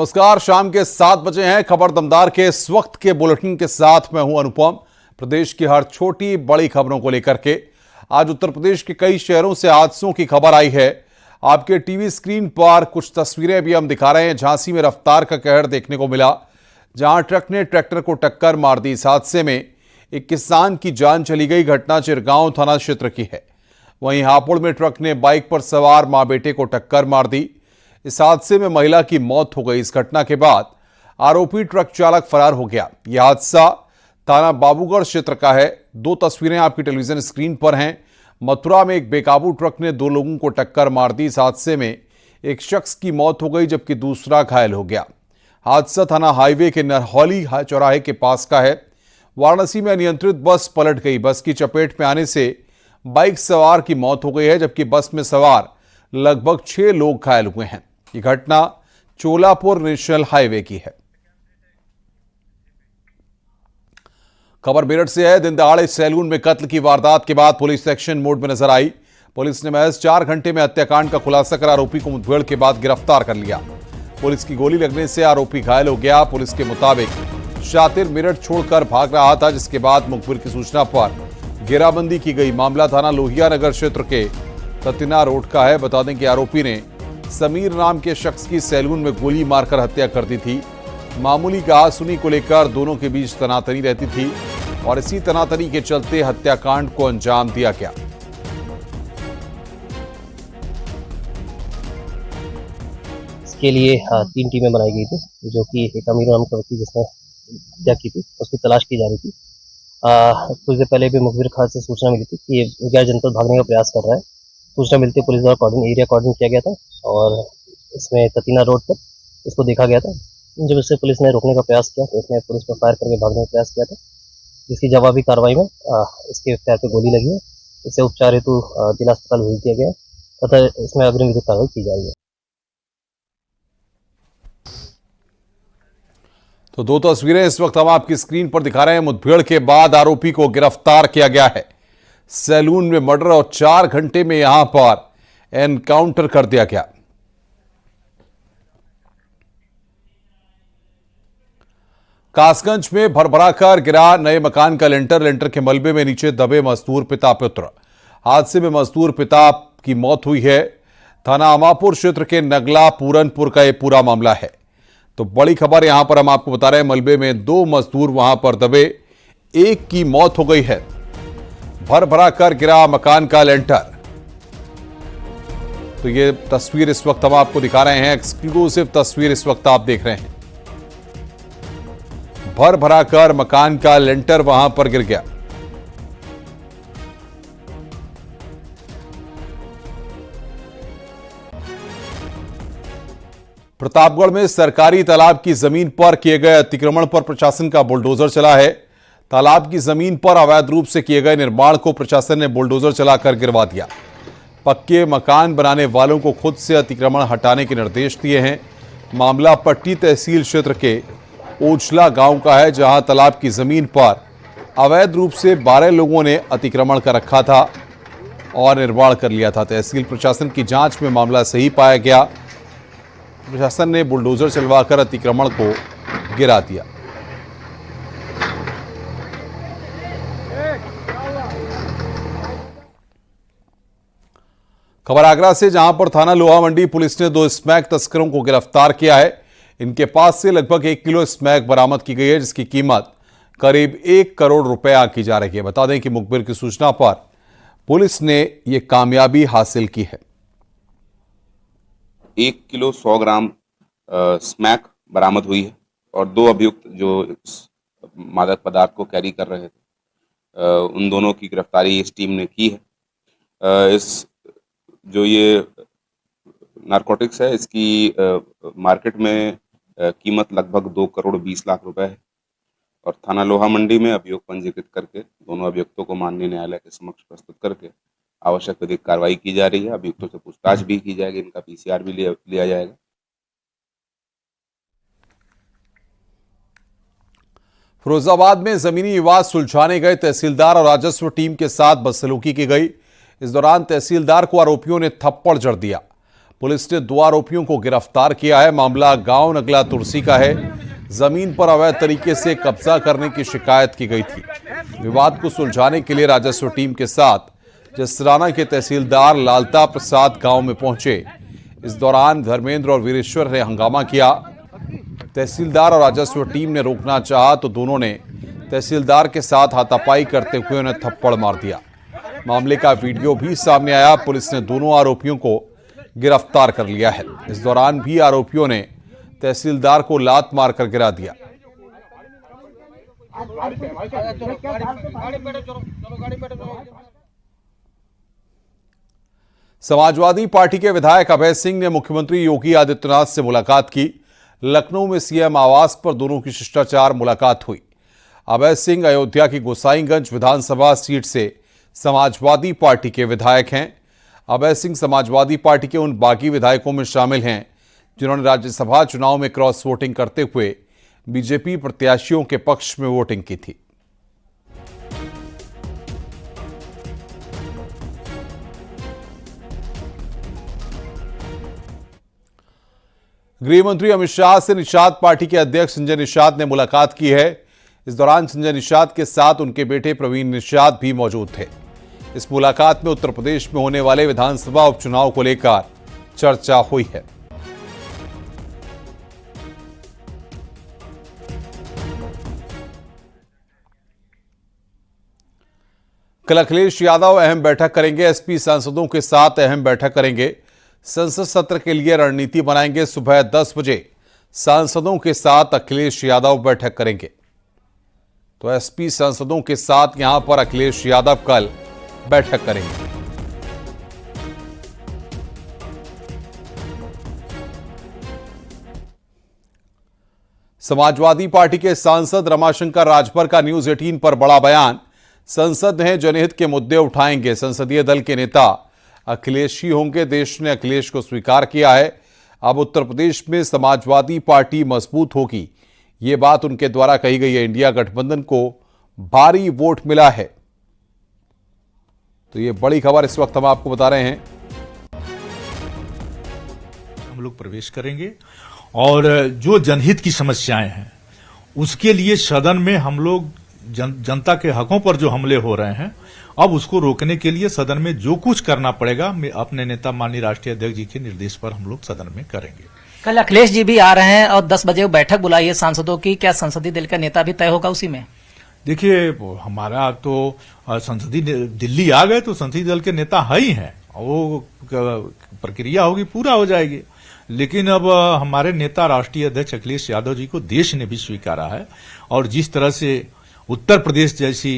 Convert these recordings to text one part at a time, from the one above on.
नमस्कार, शाम के 7 बजे हैं। खबर दमदार के इस वक्त के बुलेटिन के साथ मैं हूं अनुपम। प्रदेश की हर छोटी बड़ी खबरों को लेकर के आज उत्तर प्रदेश के कई शहरों से हादसों की खबर आई है। आपके टीवी स्क्रीन पर कुछ तस्वीरें भी हम दिखा रहे हैं। झांसी में रफ्तार का कहर देखने को मिला, जहां ट्रक ने ट्रैक्टर को टक्कर मार दी। इस हादसे में एक किसान की जान चली गई। घटना चिरगांव थाना क्षेत्र की है। वहीं हापुड़ में ट्रक ने बाइक पर सवार मां बेटे को टक्कर मार दी। इस हादसे में महिला की मौत हो गई। इस घटना के बाद आरोपी ट्रक चालक फरार हो गया। यह हादसा थाना बाबूगढ़ क्षेत्र का है। दो तस्वीरें आपकी टेलीविजन स्क्रीन पर हैं। मथुरा में एक बेकाबू ट्रक ने दो लोगों को टक्कर मार दी। इस हादसे में एक शख्स की मौत हो गई जबकि दूसरा घायल हो गया। हादसा थाना हाईवे के नरहौली चौराहे के पास का है। वाराणसी में अनियंत्रित बस पलट गई। बस की चपेट में आने से बाइक सवार की मौत हो गई है जबकि बस में सवार लगभग 6 लोग घायल हुए हैं। यह घटना चोलापुर नेशनल हाईवे की है। खबर मेरठ से है। दिन दहाड़े सैलून में कत्ल की वारदात के बाद पुलिस एक्शन मोड में नजर आई। पुलिस ने महज 4 घंटे में हत्याकांड का खुलासा कर आरोपी को मुठभेड़ के बाद गिरफ्तार कर लिया। पुलिस की गोली लगने से आरोपी घायल हो गया। पुलिस के मुताबिक शातिर मेरठ छोड़कर भाग रहा था, जिसके बाद मुखबिर की सूचना पर घेराबंदी की गई। मामला थाना लोहिया नगर क्षेत्र के ततिना रोड का है। बता दें कि आरोपी ने समीर नाम के शख्स की सैलून में गोली मारकर हत्या कर दी थी। मामूली कहासुनी को लेकर दोनों के बीच तनातनी रहती थी और इसी तनातनी के चलते हत्याकांड को अंजाम दिया गया। इसके लिए 3 टीमें बनाई गई थी, जो कि एक अमीर नाम का व्यक्ति जिसने हत्या की थी उसकी तलाश की जा रही थी। कुछ देर पहले भी मुखबिर खान से सूचना मिली थी कि ये गैर जनपद भागने का प्रयास कर रहा है। सूचना मिलती पुलिस द्वारा एरिया कॉर्डिनेट किया गया था और इसमें ततीना रोड पर इसको देखा गया था। जब इससे पुलिस ने रोकने का प्रयास किया तो इसने पुलिस पर फायर करके भागने का प्रयास किया था, जिसकी जवाबी कार्रवाई में इसके पैर पर गोली लगी है। इसे उपचार हेतु जिला अस्पताल भेज दिया गया तथा इसमें अग्रिम विधिक कार्रवाई की जाएगी। तो दो तस्वीरें इस वक्त हम आपकी स्क्रीन पर दिखा रहे हैं। मुठभेड़ के बाद आरोपी को गिरफ्तार किया गया है। सैलून में मर्डर और 4 घंटे में यहां पर एनकाउंटर कर दिया गया। कासगंज में भरभराकर गिरा नए मकान का लेंटर। लेंटर के मलबे में नीचे दबे मजदूर पिता पुत्र। हादसे में मजदूर पिता की मौत हुई है। थाना अमापुर क्षेत्र के नगला पूरनपुर का यह पूरा मामला है। तो बड़ी खबर यहां पर हम आपको बता रहे हैं। मलबे में 2 मजदूर वहां पर दबे, एक की मौत हो गई है। भर भरा कर गिरा मकान का लेंटर। तो ये तस्वीर इस वक्त हम आपको दिखा रहे हैं। एक्सक्लूसिव तस्वीर इस वक्त आप देख रहे हैं। भर भरा कर मकान का लेंटर वहां पर गिर गया। प्रतापगढ़ में सरकारी तालाब की जमीन पर किए गए अतिक्रमण पर प्रशासन का बुलडोजर चला है। तालाब की जमीन पर अवैध रूप से किए गए निर्माण को प्रशासन ने बुलडोजर चलाकर गिरवा दिया। पक्के मकान बनाने वालों को खुद से अतिक्रमण हटाने के निर्देश दिए हैं। मामला पट्टी तहसील क्षेत्र के ओछला गांव का है, जहां तालाब की जमीन पर अवैध रूप से 12 लोगों ने अतिक्रमण कर रखा था और निर्माण कर लिया था। तहसील प्रशासन की जांच में मामला सही पाया गया। प्रशासन ने बुलडोजर चलवाकर अतिक्रमण को गिरा दिया। खबर आगरा से, जहां पर थाना लोहा मंडी पुलिस ने 2 स्मैक तस्करों को गिरफ्तार किया है। इनके पास से लगभग 1 किलो स्मैक बरामद की गई है, जिसकी कीमत करीब 1 करोड़ रुपए की जा रही है। बता दें कि मुखबिर की सूचना पर पुलिस ने यह कामयाबी हासिल की है। 1 किलो 100 ग्राम स्मैक बरामद हुई है और 2 अभियुक्त जो मादक पदार्थ को कैरी कर रहे थे, उन दोनों की गिरफ्तारी इस टीम ने की है। इस जो ये नारकोटिक्स है, इसकी मार्केट में कीमत लगभग 2 करोड़ 20 लाख रुपए है और थाना लोहा मंडी में अभियोग पंजीकृत करके दोनों अभियुक्तों को माननीय न्यायालय के समक्ष प्रस्तुत करके आवश्यक विधिक कार्रवाई की जा रही है। अभियुक्तों से पूछताछ भी की जाएगी, इनका PCR भी लिया जाएगा। फिरोजाबाद में जमीनी विवाद सुलझाने गए तहसीलदार और राजस्व टीम के साथ बदसलूकी की गई। इस दौरान तहसीलदार को आरोपियों ने थप्पड़ जड़ दिया। पुलिस ने 2 आरोपियों को गिरफ्तार किया है। मामला गांव नगला तुलसी का है। जमीन पर अवैध तरीके से कब्जा करने की शिकायत की गई थी। विवाद को सुलझाने के लिए राजस्व टीम के साथ जसराना के तहसीलदार लालता प्रसाद गांव में पहुंचे। इस दौरान धर्मेंद्र और वीरेश्वर ने हंगामा किया। तहसीलदार और राजस्व टीम ने रोकना चाहा तो दोनों ने तहसीलदार के साथ हाथापाई करते हुए उन्हें थप्पड़ मार दिया। मामले का वीडियो भी सामने आया। पुलिस ने दोनों आरोपियों को गिरफ्तार कर लिया है। इस दौरान भी आरोपियों ने तहसीलदार को लात मारकर गिरा दिया। समाजवादी पार्टी के विधायक अभय सिंह ने मुख्यमंत्री योगी आदित्यनाथ से मुलाकात की। लखनऊ में सीएम आवास पर दोनों की शिष्टाचार मुलाकात हुई। अभय सिंह अयोध्या की गोसाईगंज विधानसभा सीट से समाजवादी पार्टी के विधायक हैं। अभय सिंह समाजवादी पार्टी के उन बागी विधायकों में शामिल हैं जिन्होंने राज्यसभा चुनाव में क्रॉस वोटिंग करते हुए बीजेपी प्रत्याशियों के पक्ष में वोटिंग की थी। गृह मंत्री अमित शाह से निषाद पार्टी के अध्यक्ष संजय निषाद ने मुलाकात की है। इस दौरान संजय निषाद के साथ उनके बेटे प्रवीण निषाद भी मौजूद थे। इस मुलाकात में उत्तर प्रदेश में होने वाले विधानसभा उपचुनाव को लेकर चर्चा हुई है। कल अखिलेश यादव अहम बैठक करेंगे। एसपी सांसदों के साथ अहम बैठक करेंगे। संसद सत्र के लिए रणनीति बनाएंगे। सुबह 10 बजे सांसदों के साथ अखिलेश यादव बैठक करेंगे। तो एसपी सांसदों के साथ यहां पर अखिलेश यादव कल बैठक करेंगे। समाजवादी पार्टी के सांसद रमाशंकर राजभर का न्यूज 18 पर बड़ा बयान। संसद में जनहित के मुद्दे उठाएंगे। संसदीय दल के नेता अखिलेश ही होंगे। देश ने अखिलेश को स्वीकार किया है। अब उत्तर प्रदेश में समाजवादी पार्टी मजबूत होगी, ये बात उनके द्वारा कही गई है। इंडिया गठबंधन को भारी वोट मिला है। तो ये बड़ी खबर इस वक्त हम आपको बता रहे हैं। हम लोग प्रवेश करेंगे और जो जनहित की समस्याएं हैं उसके लिए सदन में हम लोग जनता के हकों पर जो हमले हो रहे हैं, अब उसको रोकने के लिए सदन में जो कुछ करना पड़ेगा मैं अपने नेता माननीय राष्ट्रीय अध्यक्ष जी के निर्देश पर हम लोग सदन में करेंगे। कल अखिलेश जी भी आ रहे हैं और 10 बजे बैठक बुलाई है सांसदों की। क्या संसदीय दल का नेता भी तय होगा उसी में? देखिए, हमारा तो संसदीय दिल्ली आ गए तो संसदीय दल के नेता है ही हैं, वो प्रक्रिया होगी, पूरा हो जाएगी। लेकिन अब हमारे नेता राष्ट्रीय अध्यक्ष अखिलेश यादव जी को देश ने भी स्वीकारा है और जिस तरह से उत्तर प्रदेश जैसी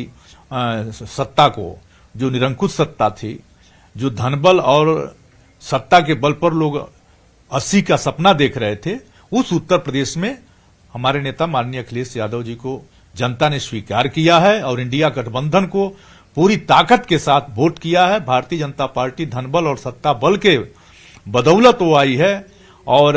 सत्ता को, जो निरंकुश सत्ता थी, जो धनबल और सत्ता के बल पर लोग 80 का सपना देख रहे थे, उस उत्तर प्रदेश में हमारे नेता माननीय अखिलेश यादव जी को जनता ने स्वीकार किया है और इंडिया गठबंधन को पूरी ताकत के साथ वोट किया है। भारतीय जनता पार्टी धनबल और सत्ता बल के बदौलत वो आई है और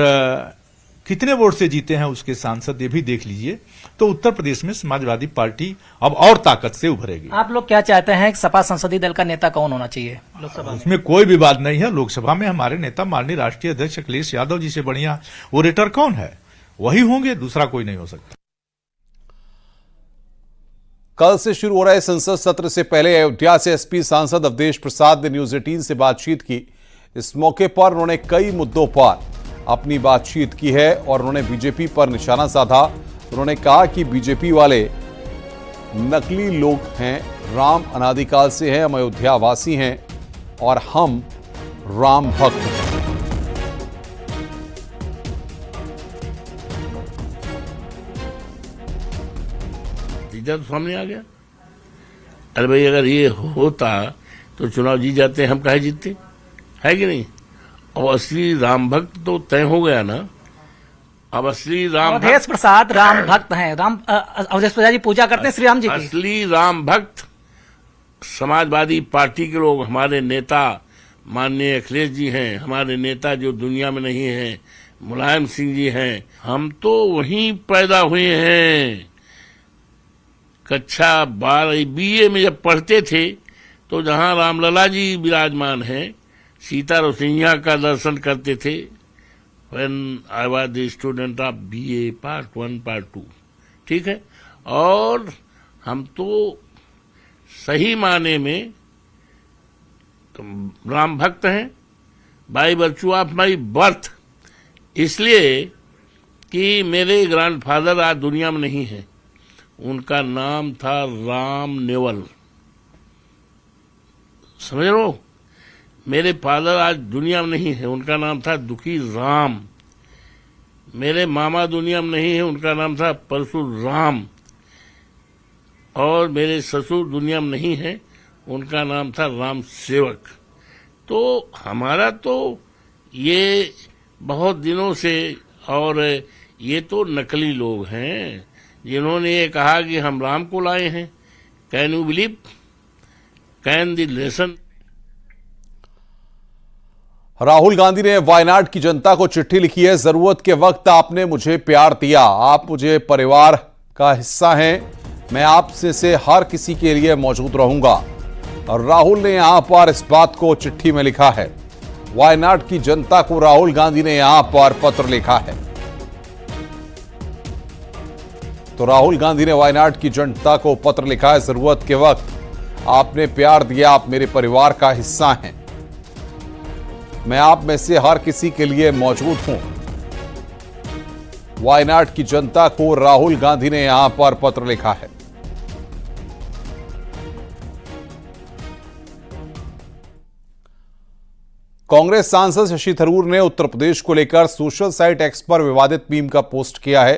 कितने वोट से जीते हैं उसके सांसद ये भी देख लीजिए। तो उत्तर प्रदेश में समाजवादी पार्टी अब और ताकत से उभरेगी। आप लोग क्या चाहते हैं कि सपा संसदीय दल का नेता कौन होना चाहिए लोकसभा में? उसमें कोई विवाद नहीं है। लोकसभा में हमारे नेता माननीय राष्ट्रीय अध्यक्ष अखिलेश यादव जी से बढ़िया ओरेटर कौन है? वही होंगे, दूसरा कोई नहीं हो सकता। कल से शुरू हो रहे संसद सत्र से पहले अयोध्या से एसपी सांसद अवधेश प्रसाद ने न्यूज 18 से बातचीत की। इस मौके पर उन्होंने कई मुद्दों पर अपनी बातचीत की है और उन्होंने बीजेपी पर निशाना साधा। उन्होंने कहा कि बीजेपी वाले नकली लोग हैं, राम अनादिकाल से हैं, हम अयोध्या वासी हैं और हम राम भक्त हैं। तो सामने आ गया। अरे भाई, अगर ये होता तो चुनाव जीत जाते, हम काहे जीतते, है कि नहीं? और असली राम भक्त तो तय हो गया ना। अब असली राम अवधेश प्रसाद राम भक्त हैं। अवधेश प्रसाद जी पूजा करते हैं श्री राम जी की। असली राम भक्त समाजवादी पार्टी के लोग, हमारे नेता माननीय अखिलेश जी हैं, हमारे नेता जो दुनिया में नहीं हैं, मुलायम सिंह जी हैं। हम तो वहीं पैदा हुए हैं। कक्षा 12 BA में जब पढ़ते थे तो जहां रामलला जी विराजमान हैं, सीता रोसिंया का दर्शन करते थे when I was the student of BA Part 1, Part 2, ठीक है। और हम तो सही माने में राम भक्त हैं by virtue of my birth, इसलिए कि मेरे ग्रैंडफादर आज दुनिया में नहीं है। उनका नाम था राम नेवल, समझ लो। मेरे फादर आज दुनिया में नहीं है, उनका नाम था दुखी राम। मेरे मामा दुनिया में नहीं है, उनका नाम था परशुराम। और मेरे ससुर दुनिया में नहीं है, उनका नाम था राम सेवक। तो हमारा तो ये बहुत दिनों से, और ये तो नकली लोग हैं जिन्होंने ये कहा कि हम राम को लाए हैं। Can you believe, can the lesson. Rahul Gandhi ने वायनाड की जनता को चिट्ठी लिखी है। जरूरत के वक्त आपने मुझे प्यार दिया, आप मुझे परिवार का हिस्सा हैं, मैं आपसे से हर किसी के लिए मौजूद रहूंगा। और राहुल ने यहां पर इस बात को चिट्ठी में लिखा है। वायनाड की जनता को राहुल गांधी ने यहां पर पत्र लिखा है। तो राहुल गांधी ने वायनाड की जनता को पत्र लिखा है। जरूरत के वक्त आपने प्यार दिया, आप मेरे परिवार का हिस्सा हैं, मैं आप में से हर किसी के लिए मौजूद हूं। वायनाड की जनता को राहुल गांधी ने यहां पर पत्र लिखा है। कांग्रेस सांसद शशि थरूर ने उत्तर प्रदेश को लेकर सोशल साइट एक्स पर विवादित मीम का पोस्ट किया है।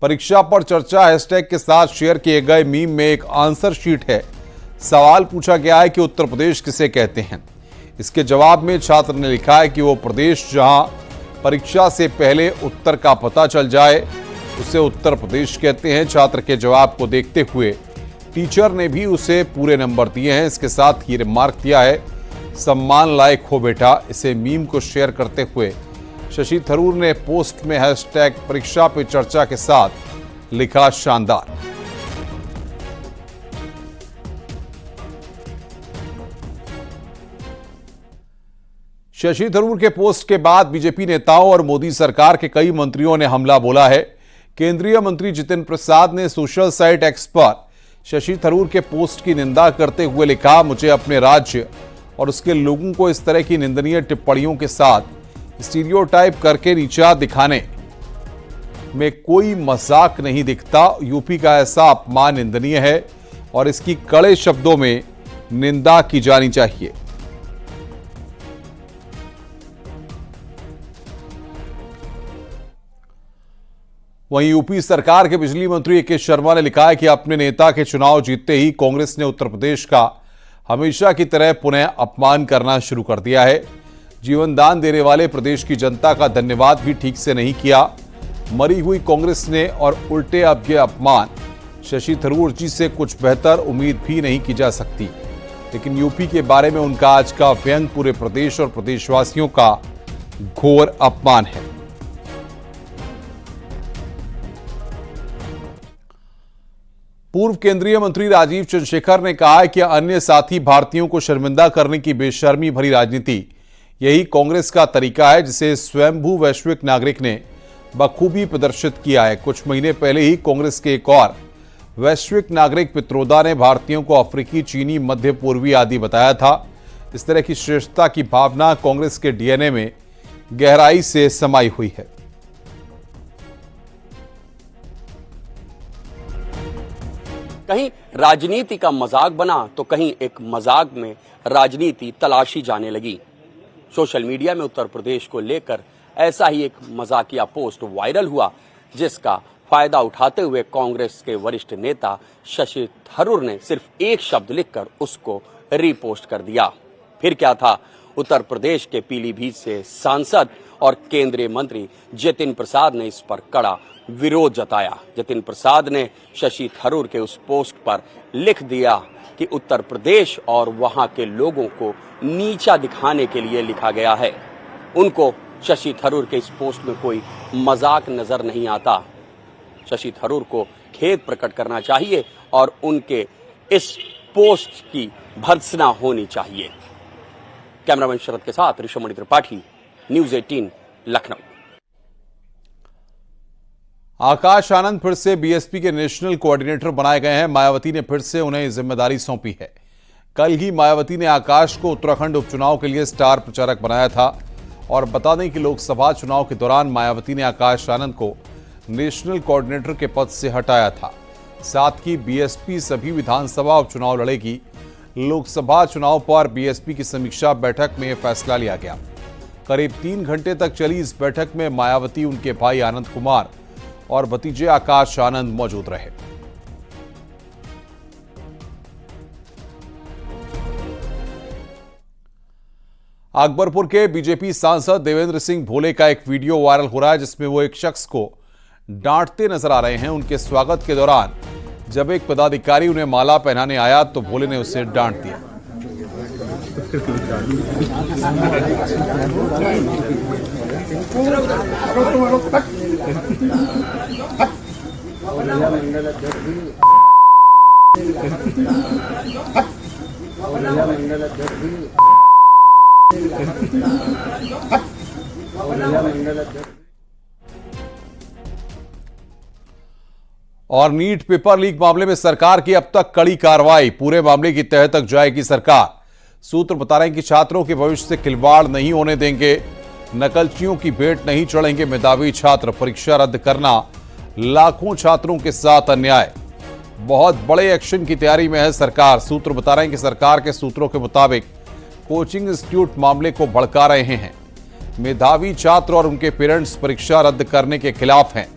परीक्षा पर चर्चा हैशटैग के साथ शेयर किए गए मीम में एक आंसर शीट है। सवाल पूछा गया है कि उत्तर प्रदेश किसे कहते हैं। इसके जवाब में छात्र ने लिखा है कि वो प्रदेश जहां परीक्षा से पहले उत्तर का पता चल जाए उसे उत्तर प्रदेश कहते हैं। छात्र के जवाब को देखते हुए टीचर ने भी उसे पूरे नंबर दिए हैं। इसके साथ ही रिमार्क दिया है, सम्मान लायक हो बेटा। इसे मीम को शेयर करते हुए शशि थरूर ने पोस्ट में हैशटैग परीक्षा पे चर्चा के साथ लिखा, शानदार। शशि थरूर के पोस्ट के बाद बीजेपी नेताओं और मोदी सरकार के कई मंत्रियों ने हमला बोला है। केंद्रीय मंत्री जितिन प्रसाद ने सोशल साइट एक्स पर शशि थरूर के पोस्ट की निंदा करते हुए लिखा, मुझे अपने राज्य और उसके लोगों को इस तरह की निंदनीय टिप्पणियों के साथ स्टीरियोटाइप करके नीचा दिखाने में कोई मजाक नहीं दिखता। यूपी का ऐसा अपमान निंदनीय है और इसकी कड़े शब्दों में निंदा की जानी चाहिए। वहीं यूपी सरकार के बिजली मंत्री ए के शर्मा ने लिखा है कि अपने नेता के चुनाव जीतते ही कांग्रेस ने उत्तर प्रदेश का हमेशा की तरह पुनः अपमान करना शुरू कर दिया है। जीवन दान देने वाले प्रदेश की जनता का धन्यवाद भी ठीक से नहीं किया। मरी हुई कांग्रेस ने, और उल्टे अब यह अपमान शशि थरूर जी से कुछ बेहतर उम्मीद भी नहीं की जा सकती। लेकिन यूपी के बारे में उनका आज का व्यंग पूरे प्रदेश और प्रदेशवासियों का घोर अपमान है। पूर्व केंद्रीय मंत्री राजीव चंद्रशेखर ने कहा है कि अन्य साथी भारतीयों को शर्मिंदा करने की बेशर्मी भरी राजनीति यही कांग्रेस का तरीका है, जिसे स्वयंभू वैश्विक नागरिक ने बखूबी प्रदर्शित किया है। कुछ महीने पहले ही कांग्रेस के एक और वैश्विक नागरिक पित्रोदा ने भारतीयों को अफ्रीकी, चीनी, मध्य पूर्वी आदि बताया था। इस तरह की श्रेष्ठता की भावना कांग्रेस के डीएनए में गहराई से समाई हुई है। कहीं राजनीति का मजाक बना तो कहीं एक मजाक में राजनीति तलाशी जाने लगी। सोशल मीडिया में उत्तर प्रदेश को लेकर ऐसा ही एक मजाकिया पोस्ट वायरल हुआ, जिसका फायदा उठाते हुए कांग्रेस के वरिष्ठ नेता शशि थरूर ने सिर्फ एक शब्द लिखकर उसको रीपोस्ट कर दिया। फिर क्या था, उत्तर प्रदेश के पीलीभीत से सांसद और केंद्रीय मंत्री जितिन प्रसाद ने इस पर कड़ा विरोध जताया। जितिन प्रसाद ने शशि थरूर के उस पोस्ट पर लिख दिया कि उत्तर प्रदेश और वहां के लोगों को नीचा दिखाने के लिए लिखा गया है। उनको शशि थरूर के इस पोस्ट में कोई मजाक नजर नहीं आता। शशि थरूर को खेद प्रकट करना चाहिए और उनके इस पोस्ट की भर्त्सना होनी चाहिए। कैमरामैन शरद के साथ ऋषभमणि त्रिपाठी, न्यूज 18 लखनऊ। आकाश आनंद फिर से बीएसपी के नेशनल कोऑर्डिनेटर बनाए गए हैं। मायावती ने फिर से उन्हें जिम्मेदारी सौंपी है। कल ही मायावती ने आकाश को उत्तराखंड उपचुनाव के लिए स्टार प्रचारक बनाया था और बता दें कि लोकसभा चुनाव के दौरान मायावती ने आकाश आनंद को नेशनल कोऑर्डिनेटर के पद से हटाया था। साथ ही बीएसपी सभी विधानसभा उपचुनाव लड़ेगी। लोकसभा चुनाव पर बीएसपी की समीक्षा बैठक में फैसला लिया गया। करीब 3 घंटे तक चली इस बैठक में मायावती, उनके भाई आनंद कुमार और भतीजे आकाश आनंद मौजूद रहे। अकबरपुर के बीजेपी सांसद देवेंद्र सिंह भोले का एक वीडियो वायरल हो रहा है, जिसमें वो एक शख्स को डांटते नजर आ रहे हैं। उनके स्वागत के दौरान जब एक पदाधिकारी उन्हें माला पहनाने आया तो भोले ने उसे डांट दिया। और नीट पेपर लीक मामले में सरकार की अब तक कड़ी कार्रवाई। पूरे मामले की तह तक जाएगी सरकार। सूत्र बता रहे हैं कि छात्रों के भविष्य से खिलवाड़ नहीं होने देंगे, नकलचियों की भेंट नहीं चढ़ेंगे मेधावी छात्र। परीक्षा रद्द करना लाखों छात्रों के साथ अन्याय। बहुत बड़े एक्शन की तैयारी में है सरकार। सूत्र बता रहे हैं कि सरकार के सूत्रों के मुताबिक कोचिंग इंस्टीट्यूट मामले को भड़का रहे हैं। मेधावी छात्र और उनके पेरेंट्स परीक्षा रद्द करने के खिलाफ हैं।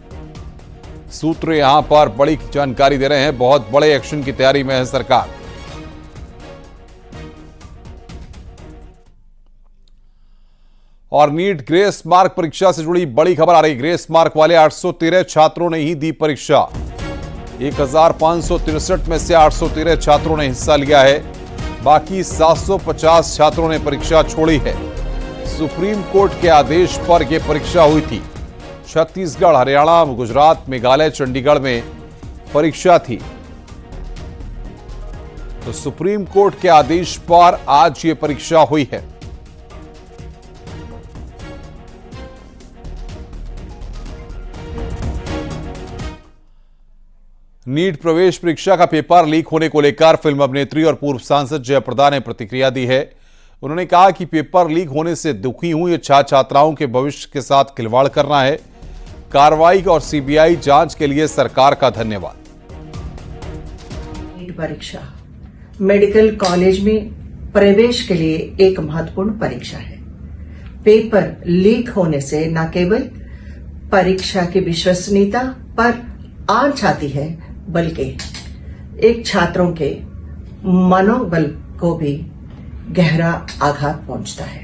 सूत्र यहां पर बड़ी जानकारी दे रहे हैं। बहुत बड़े एक्शन की तैयारी में है सरकार। और नीट ग्रेस मार्क परीक्षा से जुड़ी बड़ी खबर आ रही। ग्रेस मार्क वाले 813 छात्रों ने ही दी परीक्षा। 1563 में से 813 छात्रों ने हिस्सा लिया है। बाकी 750 छात्रों ने परीक्षा छोड़ी है। सुप्रीम कोर्ट के आदेश पर यह परीक्षा हुई थी। छत्तीसगढ़, हरियाणा, गुजरात, मेघालय, चंडीगढ़ में परीक्षा थी। तो सुप्रीम कोर्ट के आदेश पर आज ये परीक्षा हुई है। नीट प्रवेश परीक्षा का पेपर लीक होने को लेकर फिल्म अभिनेत्री और पूर्व सांसद जयप्रदा ने प्रतिक्रिया दी है। उन्होंने कहा कि पेपर लीक होने से दुखी हूं। ये छात्राओं के भविष्य के साथ खिलवाड़ करना है। कार्रवाई और सीबीआई जांच के लिए सरकार का धन्यवाद। नीट परीक्षा मेडिकल कॉलेज में प्रवेश के लिए एक महत्वपूर्ण परीक्षा है। पेपर लीक होने से न केवल परीक्षा की विश्वसनीयता पर आंच आती है, बल्कि एक छात्रों के मनोबल को भी गहरा आघात पहुंचता है।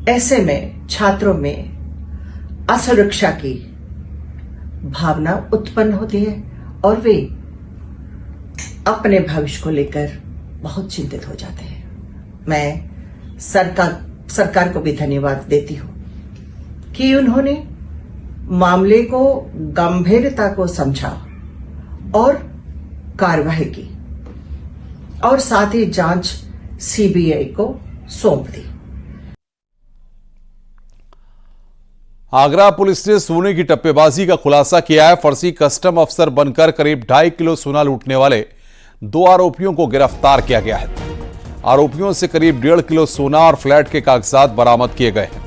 ऐसे में छात्रों में असुरक्षा की भावना उत्पन्न होती है और वे अपने भविष्य को लेकर बहुत चिंतित हो जाते हैं। मैं सरकार को भी धन्यवाद देती हूं कि उन्होंने मामले को गंभीरता को समझा और कार्रवाई की और साथ ही जांच सीबीआई को सौंप दी। आगरा पुलिस ने सोने की टप्पेबाजी का खुलासा किया है। फर्जी कस्टम अफसर बनकर करीब 2.5 किलो सोना लूटने वाले 2 आरोपियों को गिरफ्तार किया गया है। आरोपियों से करीब 1.5 किलो सोना और फ्लैट के कागजात बरामद किए गए हैं।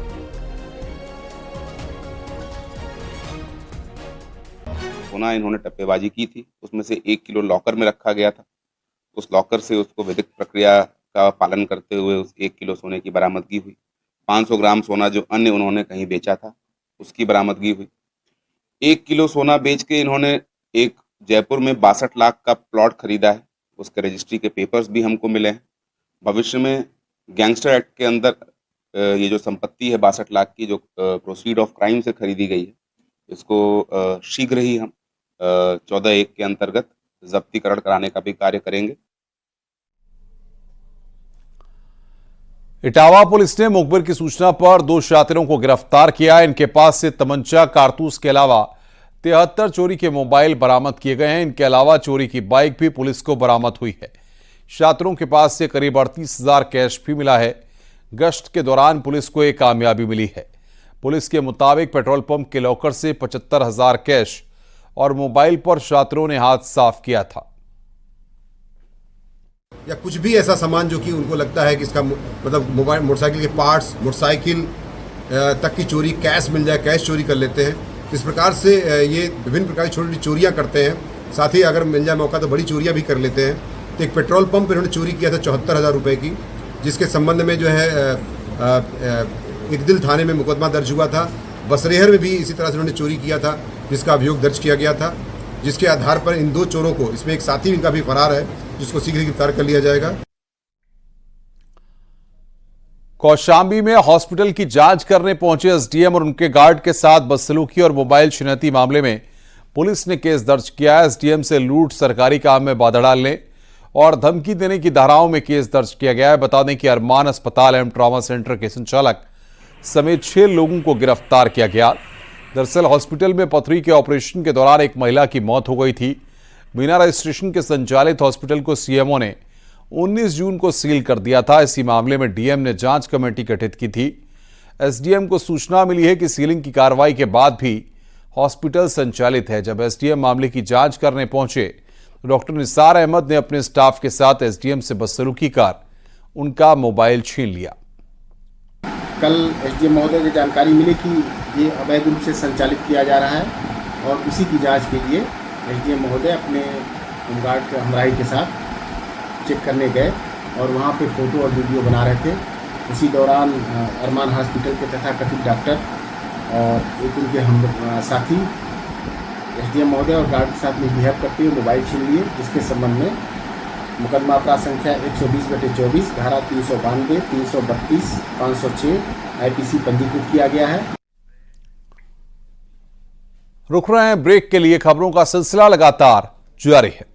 सोना इन्होंने टप्पेबाजी की थी, उसमें से 1 किलो लॉकर में रखा गया था। उस लॉकर से उसको वैदिक प्रक्रिया का पालन करते हुए उस 1 किलो सोने की बरामदगी हुई। 500 ग्राम सोना जो अन्य उन्होंने कहीं बेचा था उसकी बरामदगी हुई। 1 किलो सोना बेच के इन्होंने एक जयपुर में 62 लाख का प्लॉट खरीदा है। उसके रजिस्ट्री के पेपर्स भी हमको मिले हैं। भविष्य में गैंगस्टर एक्ट के अंदर ये जो संपत्ति है 62 लाख की, जो प्रोसीड ऑफ क्राइम से खरीदी गई है, इसको शीघ्र ही हम 14(1) के अंतर्गत जब्तीकरण कराने का भी कार्य करेंगे। इटावा पुलिस ने मुखबिर की सूचना पर 2 शातिरों को गिरफ्तार किया। इनके पास से तमंचा, कारतूस के अलावा 73 चोरी के मोबाइल बरामद किए गए हैं। इनके अलावा चोरी की बाइक भी पुलिस को बरामद हुई है। छात्रों के पास से करीब 38,000 कैश भी मिला है। गश्त के दौरान पुलिस को एक कामयाबी मिली है। पुलिस के मुताबिक पेट्रोल पंप के लॉकर से 75,000 कैश और मोबाइल पर छात्रों ने हाथ साफ किया था। या कुछ भी ऐसा सामान जो कि उनको लगता है कि इसका मतलब मोबाइल, मोटरसाइकिल के पार्ट्स, मोटरसाइकिल तक की चोरी, कैश मिल जाए, कैश चोरी कर लेते हैं। इस प्रकार से ये विभिन्न प्रकार की छोटी छोटी चोरियां करते हैं। साथ ही अगर मिल जाए मौका तो बड़ी चोरियां भी कर लेते हैं। तो एक पेट्रोल पंप इन्होंने चोरी किया था 74,000 रुपये की, जिसके संबंध में जो है इकदिल थाने में मुकदमा दर्ज हुआ था। बसरेहर में भी इसी तरह से उन्होंने चोरी किया था, जिसका अभियोग दर्ज किया गया था, जिसके आधार पर इन 2 चोरों को, इसमें एक साथी इनका भी फरार है, जिसको शीघ्र गिरफ्तार कर लिया जाएगा। कौशाम्बी में हॉस्पिटल की जांच करने पहुंचे एसडीएम और उनके गार्ड के साथ बदसलूकी और मोबाइल छिनैती मामले में पुलिस ने केस दर्ज किया है। एसडीएम से लूट, सरकारी काम में बाधा डालने और धमकी देने की धाराओं में केस दर्ज किया गया है। बता दें कि अरमान अस्पताल एवं ट्रॉमा सेंटर के संचालक समेत 6 लोगों को गिरफ्तार किया गया। दरअसल हॉस्पिटल में पथरी के ऑपरेशन के दौरान एक महिला की मौत हो गई थी। बिना रजिस्ट्रेशन के संचालित हॉस्पिटल को सीएमओ ने 19 जून को सील कर दिया था। इसी मामले में डीएम ने जांच कमेटी गठित की थी। एसडीएम को सूचना मिली है कि सीलिंग की कार्रवाई के बाद भी हॉस्पिटल संचालित है। जब एसडीएम मामले की जांच करने पहुंचे तो डॉक्टर निसार अहमद ने अपने स्टाफ के साथ एसडीएम से बदसलूकी कर उनका मोबाइल छीन लिया। कल एसडीएम महोदय को जानकारी मिली कि ये अवैध रूप से संचालित किया जा रहा है और उसी की जांच के लिए एसडीएम महोदय अपने होमगार्ड के हमराही के साथ चेक करने गए और वहाँ पे फ़ोटो और वीडियो बना रहे थे। उसी दौरान अरमान हॉस्पिटल के तथाकथित डॉक्टर और एक उनके हम साथी एसडीएम महोदय और गार्ड के साथ मिसबिहेव करते हुए मोबाइल छीन लिए, जिसके संबंध में मुकदमा अपराध संख्या 120/24 धारा 392, 332, 506 आईपीसी पंजीकृत किया गया है। रुक रहे हैं ब्रेक के लिए। खबरों का सिलसिला लगातार जारी है।